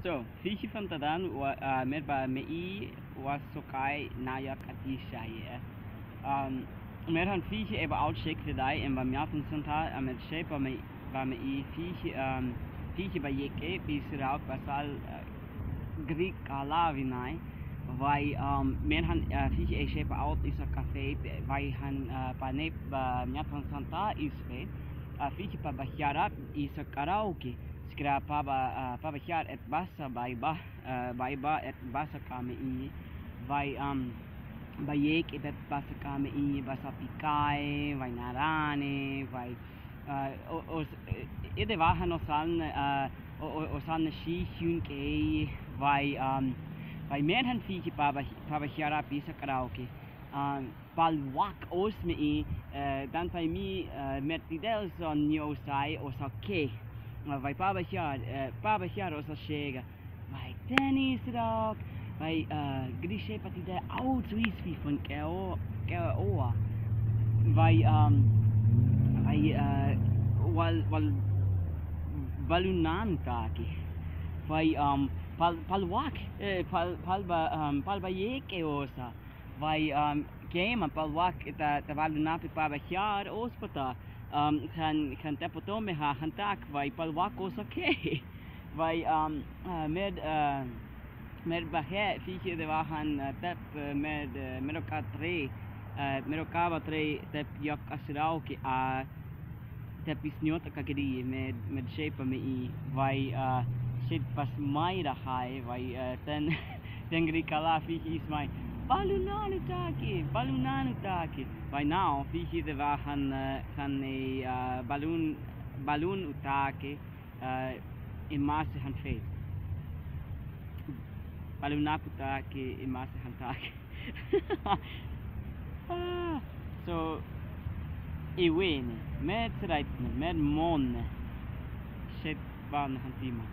So, fiche van tadan met ba mei was sokai nayak atishaye. Met han fiche even outshake de dai en ba miaten santa met shape ba mei fiche ba yeke bis rauk basal Greek kala vinai. Vai met han fiche e shape out is a café vai han ba ne ba miaten santa is fe. Fiche pa bahiara is a karaoke. Skra pava hier et bassa baiba et bassa kame i vai baiek et bassa kame i bassa pikai vai narane vai os ede vahan osan shi hun ke vai menhan fiki pava hier bisa karaoke pal wak os me i dan pai mi met didels on new sai os okay. Vai papa hier osa chega vai tennis rock vai grishe patide out whisky van keo oa vai wal balunan taki vai pal wak pal yeke osa vai game pal wak ta balunan papa hier ospata kan tepotome ha hantak vai palwakos okay vai med bahe fiche de wahan tep med merokava 3 tep yak asrauki a tep isniota kakeri med shape me i vai shape pas mai da hai vai ten grikala fiche is mai balunan utaki. By now, fiche de wahan balloon utaki in masse han face. Balunak utaki in masse han taki. So, iwene, med right, med mon, shit van han tima.